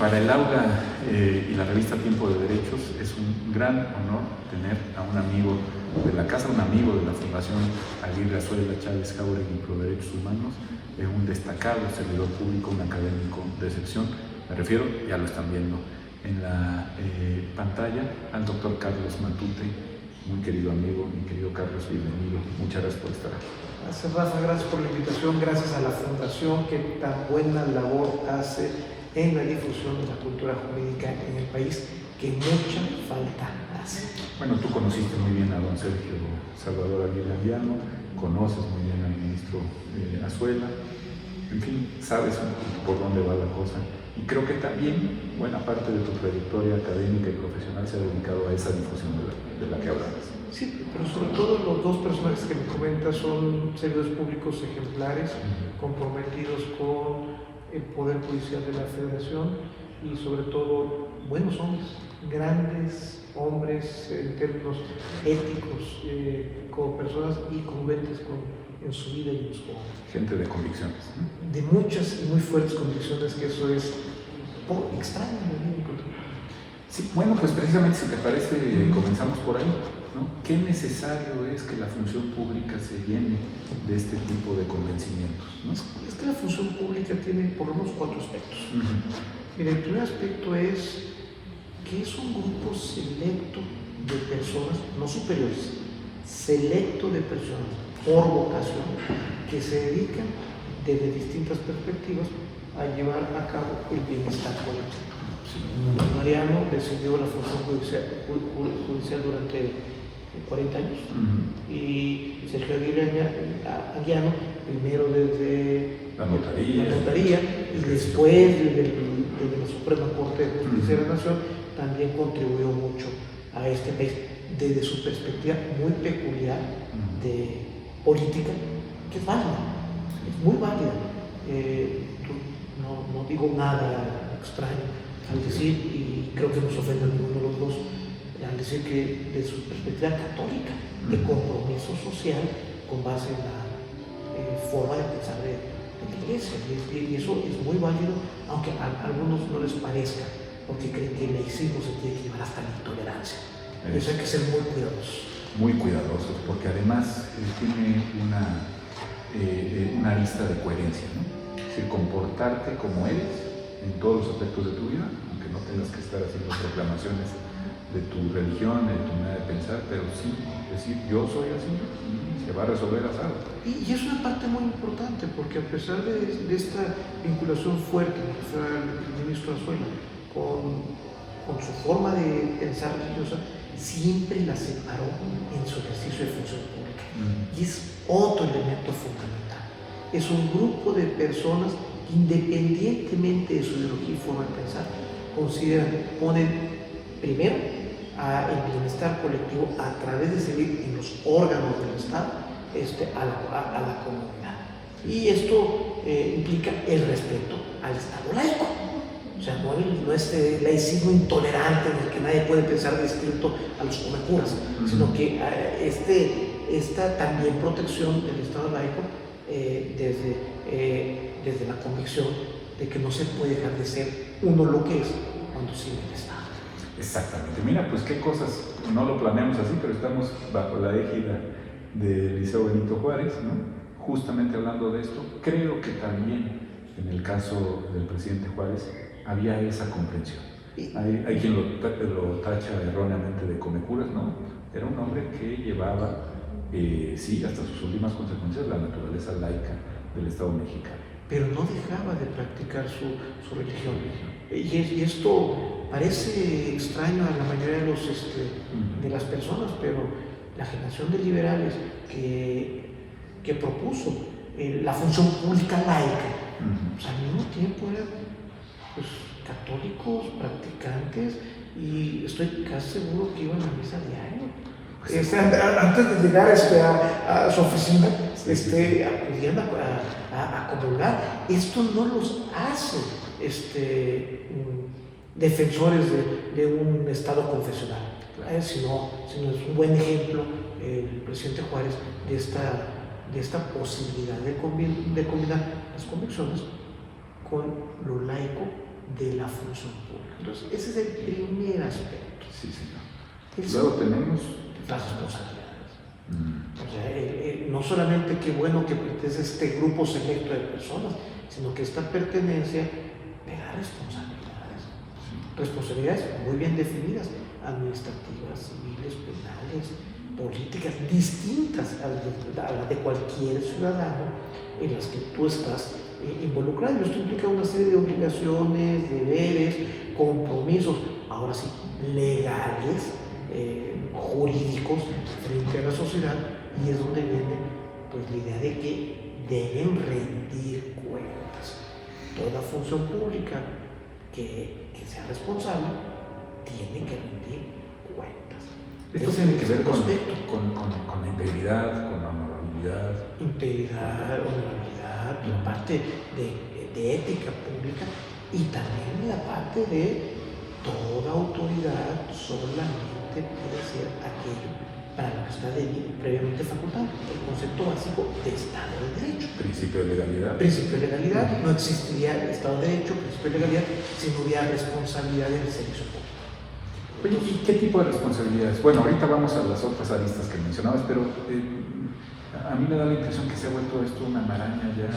Para el aula y la revista Tiempo de Derechos es un gran honor tener a un amigo de la casa, un amigo de la Fundación Aguirre Azuela Chávez Jáuregui Pro Derechos Humanos, un destacado servidor público, un académico de excepción. Me refiero, ya lo están viendo en la pantalla, al doctor Carlos Matute, muy querido amigo, mi querido Carlos, bienvenido. Muchas gracias por estar aquí. Gracias, Rafa, gracias por la invitación, gracias a la Fundación que tan buena labor hace en la difusión de la cultura jurídica en el país, que mucha falta hace. Bueno, tú conociste muy bien a don Sergio Salvador Aguirre Anguiano, conoces muy bien al ministro Azuela, en fin, sabes un poquito por dónde va la cosa. Y creo que también buena parte de tu trayectoria académica y profesional se ha dedicado a esa difusión de la que hablabas. Sí, pero sobre todo los dos personajes que me comentas son servidores públicos ejemplares, comprometidos con el Poder Judicial de la Federación y sobre todo buenos hombres, grandes hombres en términos éticos, como personas y congruentes en su vida y en su obra. Gente de convicciones. De muchas y muy fuertes convicciones, que eso es extraño en la vida. Sí, bueno, pues precisamente si te parece, comenzamos por ahí, ¿no? ¿Qué necesario es que la función pública se llene de este tipo de convencimientos, ¿no? Es que la función pública tiene por lo menos 4 aspectos. Mira, el primer aspecto es que es un grupo selecto de personas, no superiores, selecto de personas por vocación, que se dedican desde distintas perspectivas a llevar a cabo el bienestar colectivo. Mariano decidió la función judicial durante 40 años y Sergio Aguirre Anguiano primero desde la notaría y después desde la Suprema Corte de Justicia de la Nación también contribuyó mucho a este país desde su perspectiva muy peculiar de política, que es válida, es muy válida. No digo nada extraño al decir, y creo que no se ofende a ninguno de los dos, al decir que de su perspectiva católica, de compromiso social con base en la forma de pensar de la Iglesia, y eso es muy válido, aunque a algunos no les parezca, porque creen que el laicismo se tiene que llevar hasta la intolerancia. Eso hay que ser muy cuidadosos. Muy cuidadosos, porque además tiene una lista de coherencia, ¿no? Es decir, comportarte como eres en todos los aspectos de tu vida, aunque no tengas que estar haciendo proclamaciones de tu religión, de tu manera de pensar, pero sí decir yo soy así, se va a resolver así. Y es una parte muy importante, porque a pesar de esta vinculación fuerte del ministro Azuela con su forma de pensar religiosa, siempre la separó en su ejercicio de función pública. Y es otro elemento fundamental. Es un grupo de personas que, independientemente de su ideología y forma de pensar, ponen primero el bienestar colectivo a través de servir en los órganos del Estado a la comunidad. Y esto implica el respeto al Estado laico. O sea, no este laicismo intolerante en el que nadie puede pensar distinto a los comecuras, sino que esta también protección del Estado laico desde la convicción de que no se puede dejar de ser uno lo que es cuando sirve el Estado. Exactamente. Mira, pues qué cosas, no lo planeamos así, pero estamos bajo la égida del Liceo Benito Juárez, ¿no? Justamente hablando de esto, creo que también en el caso del presidente Juárez había esa comprensión. Hay quien lo tacha erróneamente de comecuras, ¿no? Era un hombre que llevaba, sí, hasta sus últimas consecuencias, la naturaleza laica del Estado mexicano. Pero no dejaba de practicar su religión. Y esto parece extraño a la mayoría de las personas, pero la generación de liberales que propuso la función pública laica, pues al mismo tiempo eran católicos, practicantes, y estoy casi seguro que iban a misa diario. Antes de llegar a su oficina, acudían a comulgar. Esto no los hace defensores de un Estado confesional, sino es un buen ejemplo el presidente Juárez de esta posibilidad de combinar las convicciones con lo laico de la función pública. Entonces, ese es el primer aspecto. Sí, señor. El Luego tenemos las responsabilidades. O sea, no solamente qué bueno que pertenece a este grupo selecto de personas, sino que esta pertenencia me da responsabilidades. Responsabilidades muy bien definidas, administrativas, civiles, penales, políticas, distintas a la de cualquier ciudadano en las que tú estás involucrado. Esto implica una serie de obligaciones, deberes, compromisos, ahora sí, legales, jurídicos frente a la sociedad, y es donde viene pues la idea de que deben rendir cuentas. Toda función pública que sea responsable tiene que rendir cuentas. Esto tiene que ver con la integridad, con la honorabilidad. Integridad, honorabilidad, la parte de ética pública, y también la parte de toda autoridad solamente puede ser aquello para lo que está previamente facultado. El concepto básico de Estado de Derecho. Principio de legalidad. Principio de legalidad. No existiría Estado de Derecho, principio de legalidad, si no hubiera responsabilidad en el servicio público. Oye, ¿y qué tipo de responsabilidades? Bueno, ahorita vamos a las otras aristas que mencionabas, pero a mí me da la impresión que se ha vuelto esto una maraña ya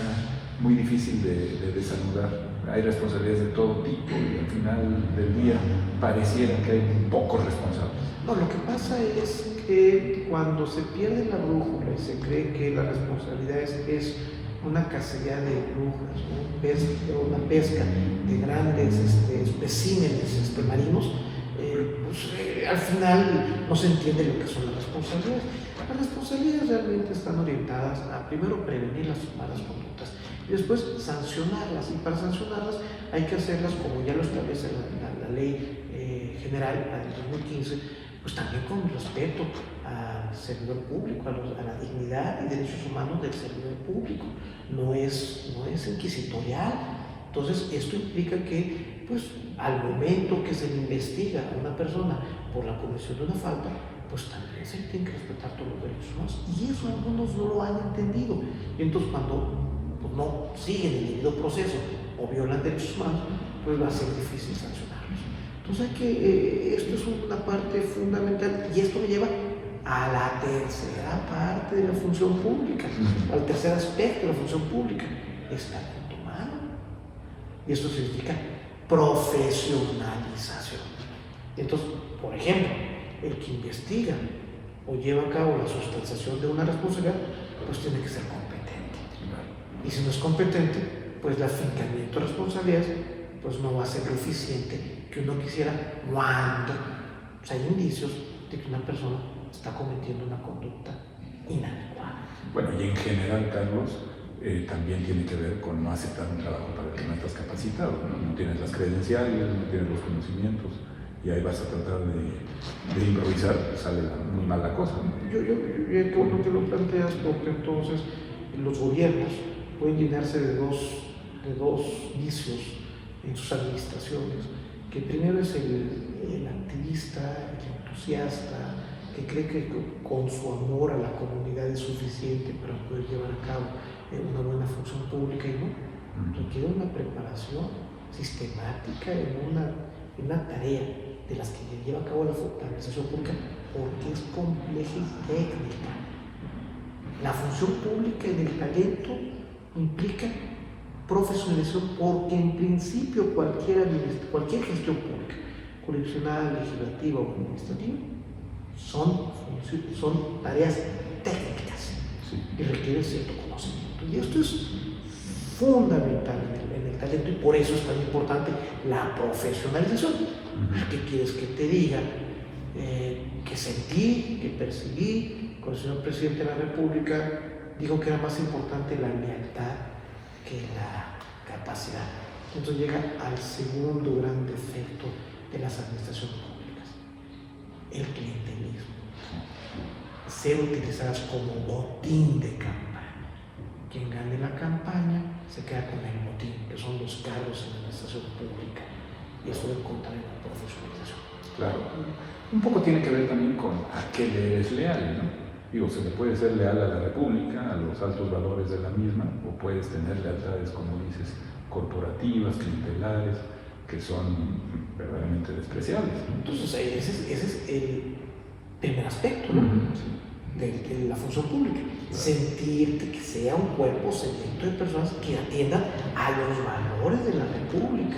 muy difícil de desanudar. Hay responsabilidades de todo tipo y al final del día pareciera que hay pocos responsables. No, lo que pasa es que cuando se pierde la brújula y se cree que la responsabilidad es una cacería de brujas, una pesca de grandes especímenes marinos, al final no se entiende lo que son las responsabilidades. Las responsabilidades realmente están orientadas a primero prevenir las malas conductas y después sancionarlas, y para sancionarlas hay que hacerlas como ya lo establece la ley general, la del 2015, pues también con respeto al servidor público, a la dignidad y derechos humanos del servidor público. No es inquisitorial. Entonces, esto implica que, pues, al momento que se le investiga a una persona por la comisión de una falta, pues también se tienen que respetar todos los derechos humanos. Y eso algunos no lo han entendido. Y entonces, cuando pues, no siguen el debido proceso o violan derechos humanos, pues va a ser difícil sancionarlos. Entonces, esto es una parte fundamental, y esto me lleva a la tercera parte de la función pública, al tercer aspecto de la función pública, es la humana. Y esto significa profesionalización. Entonces, por ejemplo, el que investiga o lleva a cabo la sustanciación de una responsabilidad, pues tiene que ser competente. Y si no es competente, pues el afincamiento de responsabilidades pues no va a ser lo eficiente que uno quisiera cuando hay indicios de que una persona está cometiendo una conducta inadecuada. Bueno, y en general, Carlos, también tiene que ver con no aceptar un trabajo para el que no estás capacitado, no tienes las credenciales, no tienes los conocimientos, y ahí vas a tratar de improvisar, sale muy mal la cosa. Yo qué bueno que lo planteas, porque entonces los gobiernos pueden llenarse de dos vicios en sus administraciones, que primero es el activista, el entusiasta, que cree que con su amor a la comunidad es suficiente para poder llevar a cabo una buena función pública, y no, requiere una preparación sistemática en una tarea de las que lleva a cabo la administración pública, porque es compleja y técnica. La función pública en el talento implica profesionalización, porque en principio cualquier gestión pública, jurisdiccional, legislativa o administrativa, son tareas técnicas y requieren cierto conocimiento. Y esto es fundamental en el talento, y por eso es tan importante la profesionalización. ¿Qué quieres que te diga? Que sentí, que percibí, cuando el señor presidente de la República dijo que era más importante la lealtad que la capacidad. Entonces llega al segundo gran defecto de las administraciones públicas: el clientelismo. Ser utilizadas como botín de campaña. Quien gane la campaña se queda con el botín, que son los cargos en la administración pública. Y eso debe contar en la profesionalización. Claro. Un poco tiene que ver también con a qué le eres leal, ¿no? Digo, se le puede ser leal a la República, a los altos valores de la misma, o puedes tener lealtades, como dices, corporativas, clientelares, que son verdaderamente despreciables, ¿no? Entonces, ese es el primer aspecto, ¿no? de la función pública. Sentirte que sea un cuerpo selecto de personas que atiendan a los valores de la República,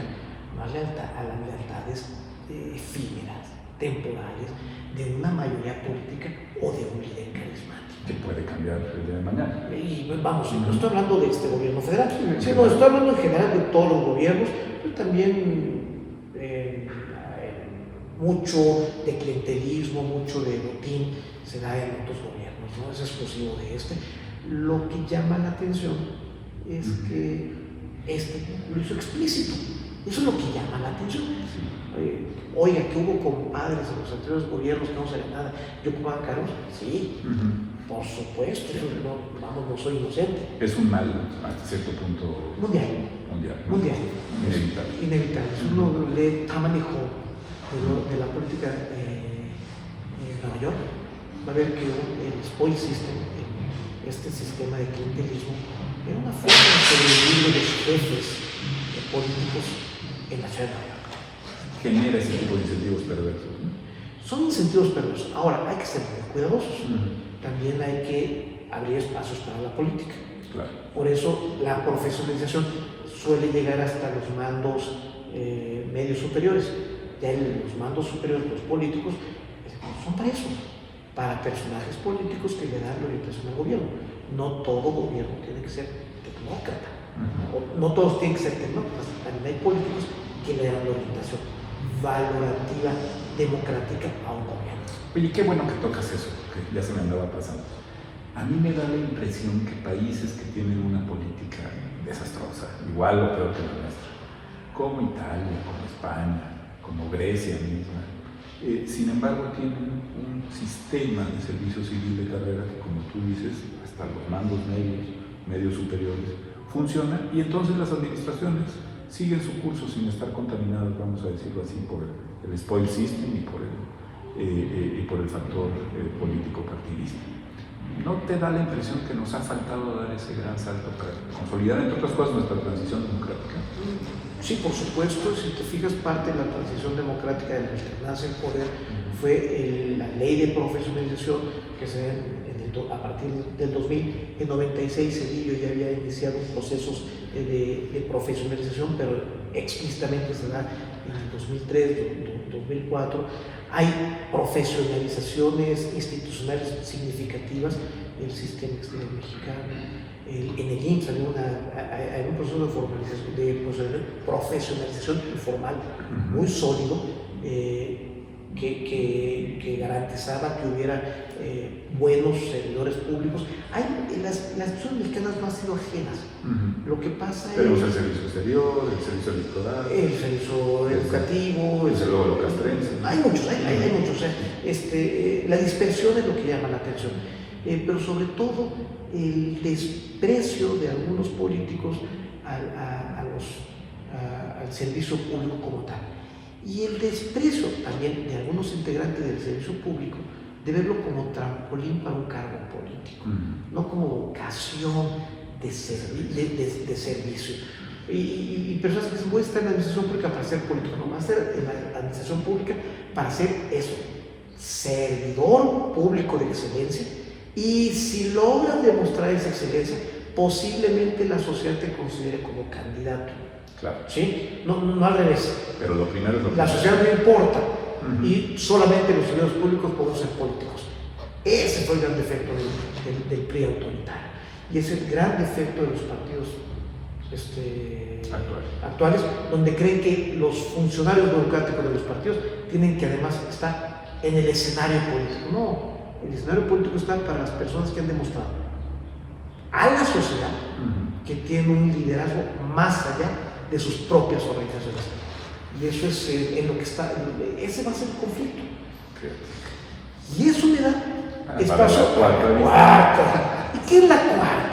no a las lealtades efímeras, temporales, de una mayoría política o de un líder carismático. Que puede cambiar el día de mañana. Y vamos, no estoy hablando de este gobierno federal, sino estoy hablando en general de todos los gobiernos, pero también mucho de clientelismo, mucho de botín se da en otros gobiernos, no es exclusivo de este. Lo que llama la atención es que este lo hizo explícito. Eso es lo que llama la atención. Oiga, que hubo compadres en los anteriores gobiernos que no sabían nada, yo ocupaba cargos, sí, por supuesto, yo no soy inocente. Es un mal hasta cierto punto mundial. Inevitable. Si uno lee Tamanejo de la política en Nueva York, va a ver que el spoil system, este sistema de clientelismo, era una forma de sobrevivir de los jefes políticos en la ciudad de Nueva York. Genera ese tipo de incentivos perversos, ¿no? Son incentivos perversos. Ahora, hay que ser muy cuidadosos. También hay que abrir espacios para la política. Claro. Por eso la profesionalización suele llegar hasta los mandos medios superiores. Ya los mandos superiores, los políticos, son para eso, para personajes políticos que le dan la orientación al gobierno. No todo gobierno tiene que ser tecnócrata, no todos tienen que ser tecnócratas, también hay políticos que le dan la orientación valorativa, democrática a un gobierno. Oye, qué bueno que tocas eso, que ya se me andaba pasando. A mí me da la impresión que países que tienen una política desastrosa, igual o peor que la nuestra, como Italia, como España, como Grecia misma, sin embargo tienen un sistema de servicio civil de carrera que, como tú dices, hasta los mandos medios superiores, funciona, y entonces las administraciones siguen su curso sin estar contaminadas, vamos a decirlo así, por el spoil system y por el factor político partidista. ¿No te da la impresión que nos ha faltado dar ese gran salto para consolidar, entre otras cosas, nuestra transición democrática? Sí, por supuesto. Si te fijas, parte de la transición democrática de la alternancia en poder fue la ley de profesionalización que se da a partir del 2000. En 96 Cedillo ya había iniciado procesos de profesionalización, pero explícitamente se da en el 2003, 2004. Hay profesionalizaciones institucionales significativas del sistema exterior mexicano. En el IMSS hay un proceso de profesionalización informal muy sólido que garantizaba que hubiera buenos servidores públicos. Las instituciones mexicanas no han sido ajenas. Lo que pasa tenemos el servicio exterior, el servicio electoral, el servicio educativo, desde luego lo castrense. Hay muchos. La dispersión es lo que llama la atención. Pero sobre todo el desprecio de algunos políticos al servicio público como tal. Y el desprecio también de algunos integrantes del servicio público de verlo como trampolín para un cargo político, no como vocación de servicio. Y personas que dicen, voy a estar en la administración pública para ser político, no, va a estar en la administración pública para ser eso, servidor público de excelencia. Y si logras demostrar esa excelencia, posiblemente la sociedad te considere como candidato. Claro. ¿Sí? No al revés. Pero lo primero es lo la sociedad no importa y solamente los servidores públicos podemos ser políticos. Ese fue el gran defecto del PRI autoritario. Y es el gran defecto de los partidos actuales, donde creen que los funcionarios burocráticos de los partidos tienen que además estar en el escenario político. No. El escenario político está para las personas que han demostrado a la sociedad que tienen un liderazgo más allá de sus propias organizaciones. Y eso es en lo que está, ese va a ser el conflicto. Y eso me da espacio a la cuarta. ¿Y qué es la cuarta?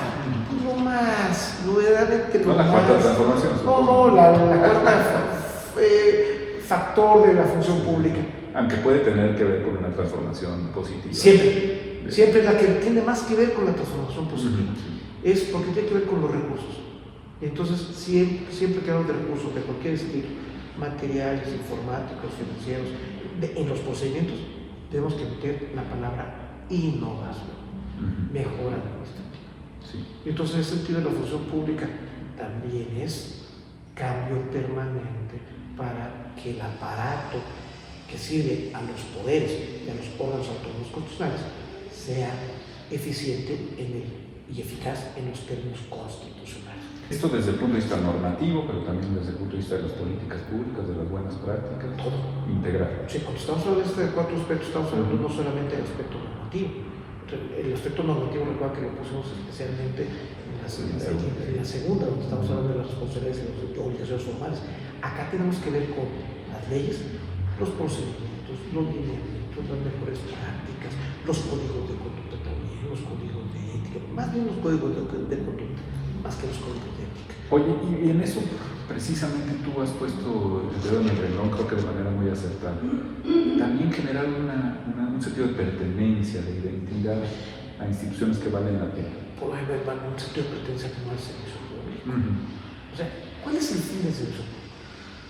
Lo verdaderamente no la cuarta transformación. No, la cuarta factor de la función pública. Aunque puede tener que ver con una transformación positiva. Siempre la que tiene más que ver con la transformación positiva. Es porque tiene que ver con los recursos. Y entonces, siempre que hablamos de recursos de cualquier estilo, materiales, informáticos, financieros, en los procedimientos, tenemos que meter la palabra innovación, mejora administrativa. Sí. Entonces, en ese sentido, la función pública también es cambio permanente para que el aparato que sirve a los poderes y a los órganos autónomos constitucionales sea eficiente y eficaz en los términos constitucionales. Esto desde el punto de vista normativo, pero también desde el punto de vista de las políticas públicas, de las buenas prácticas. Todo. Integral. Sí, cuando estamos hablando de cuatro aspectos, estamos hablando no solamente del aspecto normativo. El aspecto normativo, recuerda que lo pusimos especialmente en la segunda, donde estamos hablando de las responsabilidades y las obligaciones formales. Acá tenemos que ver con las leyes, los procedimientos, los lineamientos, las mejores prácticas, los códigos de conducta también, los códigos de ética, más bien los códigos de conducta, más que los códigos de ética. Oye, y en eso precisamente tú has puesto el dedo en el renglón, creo que de manera muy acertada. También generar un sentido de pertenencia, de identidad a instituciones que valen la pena. Por ejemplo, un sentido de pertenencia que no es servicio público. O sea, ¿cuál es el fin del servicio público?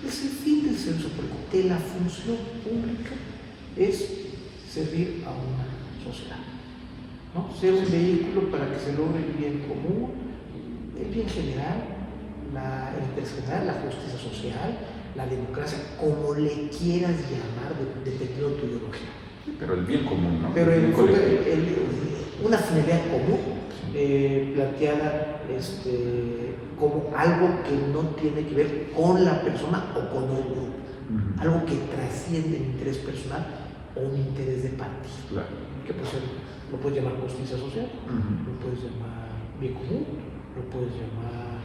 Es el fin del servicio público, que la función pública es servir a una sociedad, ¿no? Ser un vehículo para que se logre el bien común, el bien general, el interés general, la justicia social, la democracia, como le quieras llamar, dependiendo de tu ideología. Pero el bien común, ¿no? Pero una finalidad común, planteada como algo que no tiene que ver con la persona o con un grupo, algo que trasciende el interés personal o un interés de partido. Claro. Que puede ser, lo puedes llamar justicia social, lo puedes llamar bien común, lo puedes llamar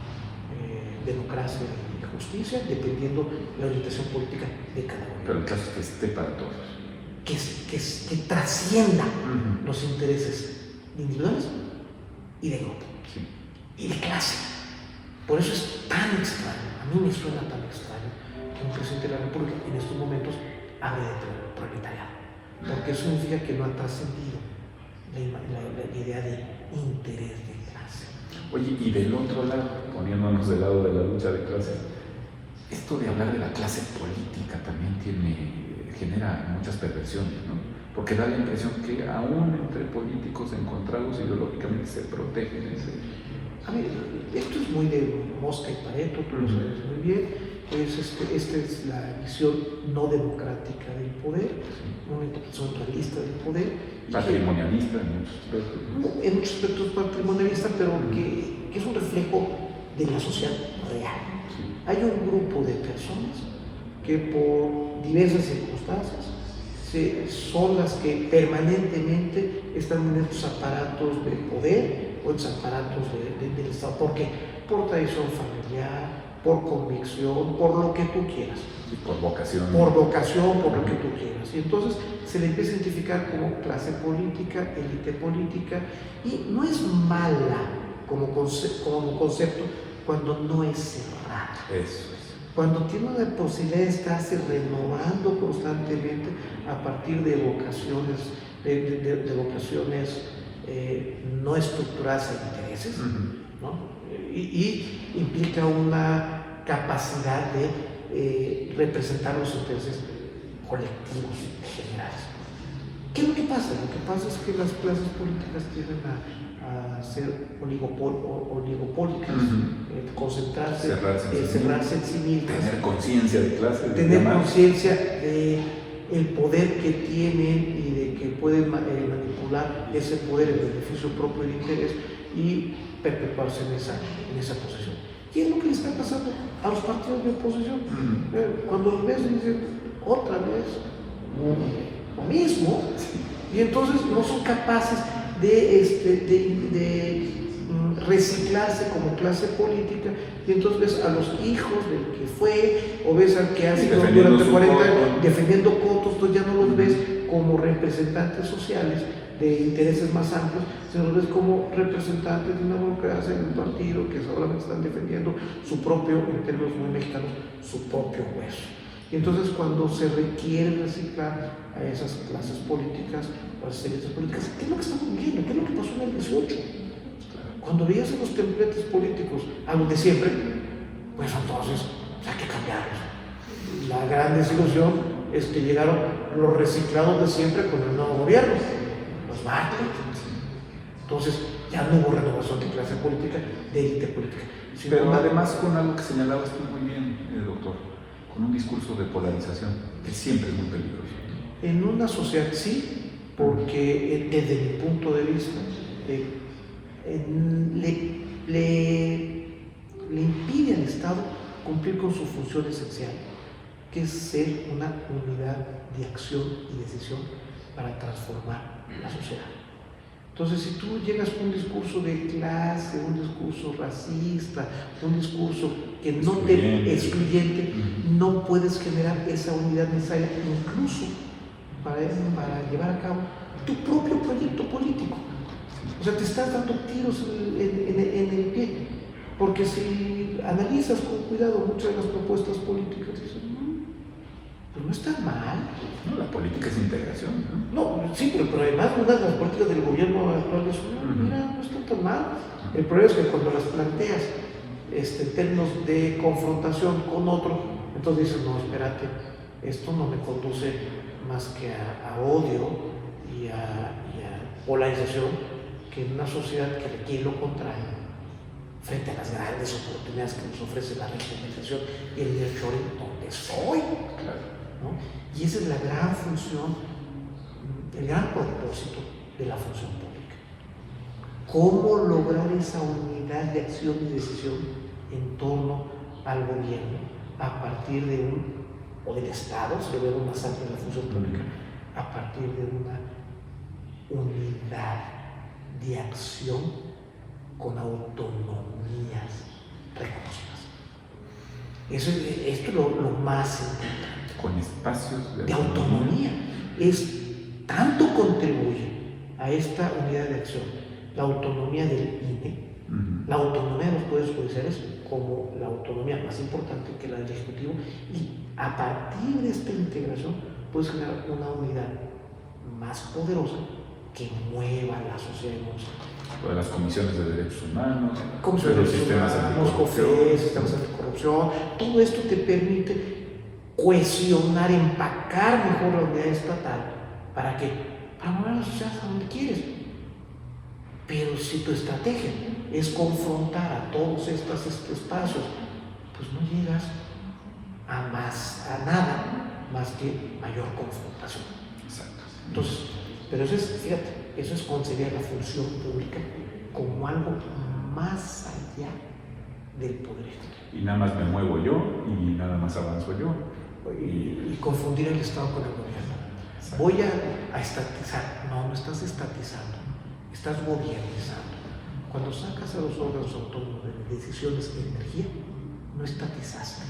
democracia y justicia, dependiendo de la orientación política de cada uno. Pero el caso es que esté para todos. Que trascienda los intereses individuales y de grupo, y de clase. Por eso es tan extraño, a mí me suena tan extraño que un presidente de la República en estos momentos hable de proletariado, porque eso significa que no ha trascendido la idea de interés de clase. Oye, y del otro lado, poniéndonos del lado de la lucha de clases, esto de hablar de la clase política también genera muchas perversiones, ¿no? Porque da la impresión que aún entre políticos encontrados ideológicamente se protegen A ver, esto es muy de Mosca y Pareto, tú lo sabes muy bien. Esta es la visión no democrática del poder, una interpretación realista del poder. Patrimonialista en muchos aspectos. En muchos aspectos patrimonialista, pero que es un reflejo de la sociedad real. Hay un grupo de personas que por diversas circunstancias son las que permanentemente están en estos aparatos de poder o en estos aparatos del Estado. ¿Por qué? Por tradición familiar, por convicción, por lo que tú quieras. Sí, por vocación. Por vocación, por lo que tú quieras. Y entonces se le empieza a identificar como clase política, élite política, y no es mala como concepto cuando no es cerrada. Eso es. Cuando tiene una posibilidad de estarse renovando constantemente a partir de vocaciones, de vocaciones no estructuradas en intereses, ¿no? Y implica una capacidad de representar los intereses colectivos generales. ¿Qué es lo que pasa? Lo que pasa es que las clases políticas tienden a ser oligopólicas, concentrarse, cerrarse en sí mismas, tener conciencia de clase, tener conciencia del poder que tienen y de que pueden manipular ese poder en beneficio propio del interés y perpetuarse en esa posición. ¿Qué es lo que le está pasando a los partidos de oposición? Cuando los ves dicen otra vez lo mismo, y entonces no son capaces de reciclarse como clase política, y entonces ves a los hijos del que fue, o ves al que ha sido durante 40 años defendiendo cotos, entonces ya no los ves como representantes sociales de intereses más amplios, sino los ves como representantes de una democracia, de un partido que solamente están defendiendo su propio, en términos muy mexicanos, su propio hueso. Y entonces cuando se requiere reciclar a esas clases políticas o a esas élites políticas, ¿qué es lo que estamos viendo? ¿Qué es lo que pasó en el 18? Cuando veías en los templetes políticos algo de siempre, pues entonces hay que cambiarlos. la gran desilusión es que llegaron los reciclados de siempre con el nuevo gobierno, los Bartlett. Entonces ya no hubo renovación de clase política, de élite política. Pero además con algo que señalabas tú muy bien, doctor, con un discurso de polarización, que siempre es muy peligroso. En una sociedad sí, porque desde mi punto de vista le impide al Estado cumplir con su función esencial, que es ser una unidad de acción y decisión para transformar la sociedad. Entonces, si tú llegas con un discurso de clase, un discurso racista, un discurso que no te excluyente, no puedes generar esa unidad necesaria, incluso para llevar a cabo tu propio proyecto político. O sea, te estás dando tiros en el pie, porque si analizas con cuidado muchas de las propuestas políticas, dices, pues no está mal. No, la política es integración, ¿no? No, sí, pero además una de las políticas del gobierno actual es, mira, no está tan mal. El problema es que cuando las planteas en términos de confrontación con otro, entonces dices, no, espérate, esto no me conduce más que a odio y a polarización, que en una sociedad que requiere lo contrario, frente a las grandes oportunidades que nos ofrece la regionalización y el nearshoring, donde estoy. ¿No? Y esa es la gran función, el gran propósito de la función pública. ¿Cómo lograr esa unidad de acción y decisión en torno al gobierno a partir de o del Estado, si lo vemos más amplio de la función pública, a partir de una unidad de acción con autonomías reconocidas? Esto es lo más importante. Con espacios de autonomía. Tanto contribuye a esta unidad de acción la autonomía del INE, la autonomía de los poderes judiciales, como la autonomía más importante que la del Ejecutivo, y a partir de esta integración puedes generar una unidad más poderosa que mueva la sociedad. De las comisiones de derechos humanos, de los sistemas anticorrupción, todo esto te permite cohesionar, empacar mejor la unidad estatal para mover a la sociedad a donde quieres. Pero si tu estrategia es confrontar a todos estos espacios, pues no llegas a nada más que mayor confrontación. Exacto. Entonces, pero eso es concebir la función pública como algo más allá del poder ejecutivo. Y nada más me muevo yo y nada más avanzo yo. Y confundir el Estado con el gobierno. Exacto. Voy a estatizar. No estás estatizando, estás gobernizando. Cuando sacas a los órganos autónomos de decisiones en energía, no estatizaste,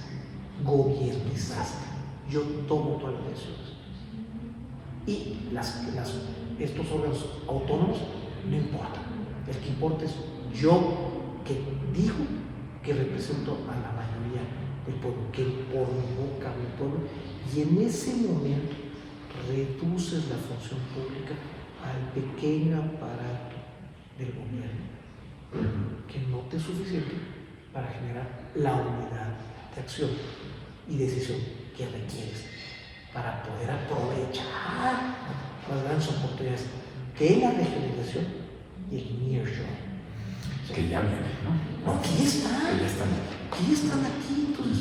gobiernizaste. Yo tomo todas las decisiones. Y estos órganos autónomos no importan. El que importa es yo, que digo que represento a la mayoría del pueblo, que por mi boca mi pueblo, y en ese momento reduces la función pública al pequeño aparato del gobierno, que no te es suficiente para generar la unidad de acción y decisión que requieres para poder aprovechar las grandes oportunidades de la regionalización y el nearshoring. Que ya viene, ¿no? Aquí están. Aquí están aquí. Entonces,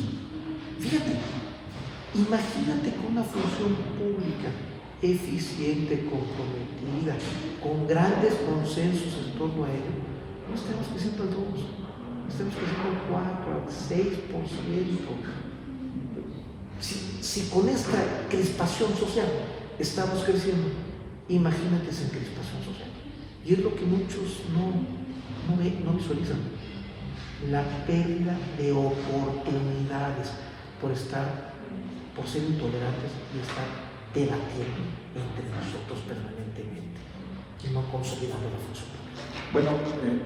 fíjate, imagínate con una función pública eficiente, comprometida, con grandes consensos en torno a ello. No estamos creciendo al 2%, estamos creciendo al 4%, al 6%. Si con esta crispación social estamos creciendo, imagínate esa crispación social. Y es lo que muchos no visualizan. La pérdida de oportunidades por ser intolerantes y estar debatiendo entre nosotros permanentemente y no consolidando la función pública. Bueno,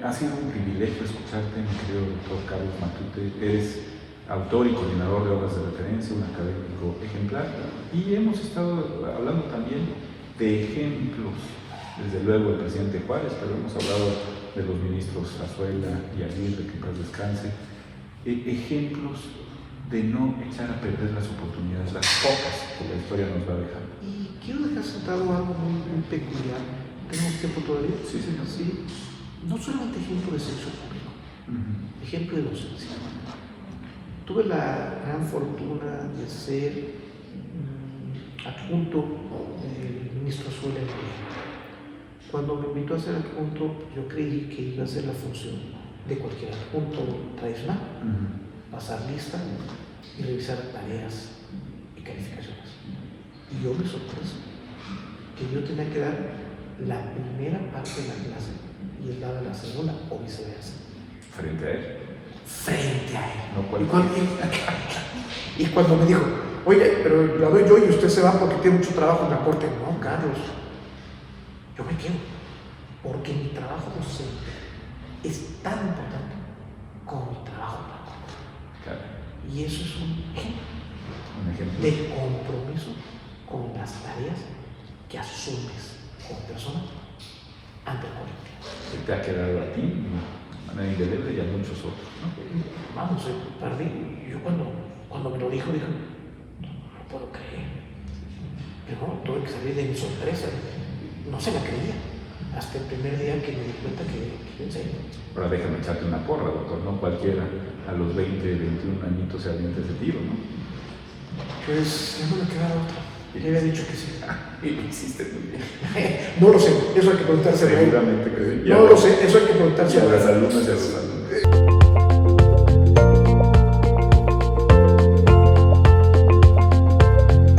ha sido un privilegio escucharte, mi querido doctor Carlos Matute. Eres autor y coordinador de obras de referencia, un académico ejemplar, y hemos estado hablando también de ejemplos, desde luego el presidente Juárez, pero hemos hablado de los ministros Azuela y Aguirre, que en paz descanse, ejemplos de no echar a perder las oportunidades, las pocas que la historia nos va a dejar. Y quiero dejar sentado algo muy peculiar. ¿Tenemos tiempo todavía? Sí, señor. Sí. No solamente ejemplo de sexo público, ejemplo de docencia. Tuve la gran fortuna de ser adjunto del ministro Azuela en México. Cuando me invitó a ser adjunto, yo creí que iba a ser la función de cualquier adjunto tradicional, pasar lista y revisar tareas y calificaciones. Y yo me sorprendí que yo tenía que dar la primera parte de la clase y él daba la segunda o viceversa. Frente a él. Frente a él. No y cuando me dijo, oye, pero la doy yo y usted se va porque tiene mucho trabajo en la corte. No, Carlos, yo me quedo, porque mi trabajo docente es tan importante como mi trabajo en la corte. Claro. Y eso es un ejemplo de compromiso con las tareas que asumes como persona ante el colectivo. Que te ha quedado a ti de manera indeleble y a muchos otros, ¿no? Vamos, para mí, yo cuando me lo dijo, dije, no puedo creer. Pero no, tuve que salir de mi sorpresa. No se la creía. Hasta el primer día que me di cuenta que pensé. Ahora déjame echarte una porra, doctor. No cualquiera a los 20, 21 añitos se avienta ese tiro, ¿no? Pues ya no me quedaba otra. Le había dicho que sí. Y lo hiciste muy bien. No lo sé, eso hay que preguntárselo. Seguramente que sí. No lo sé, eso hay que preguntárselo. Y a las alumnas y a los alumnos.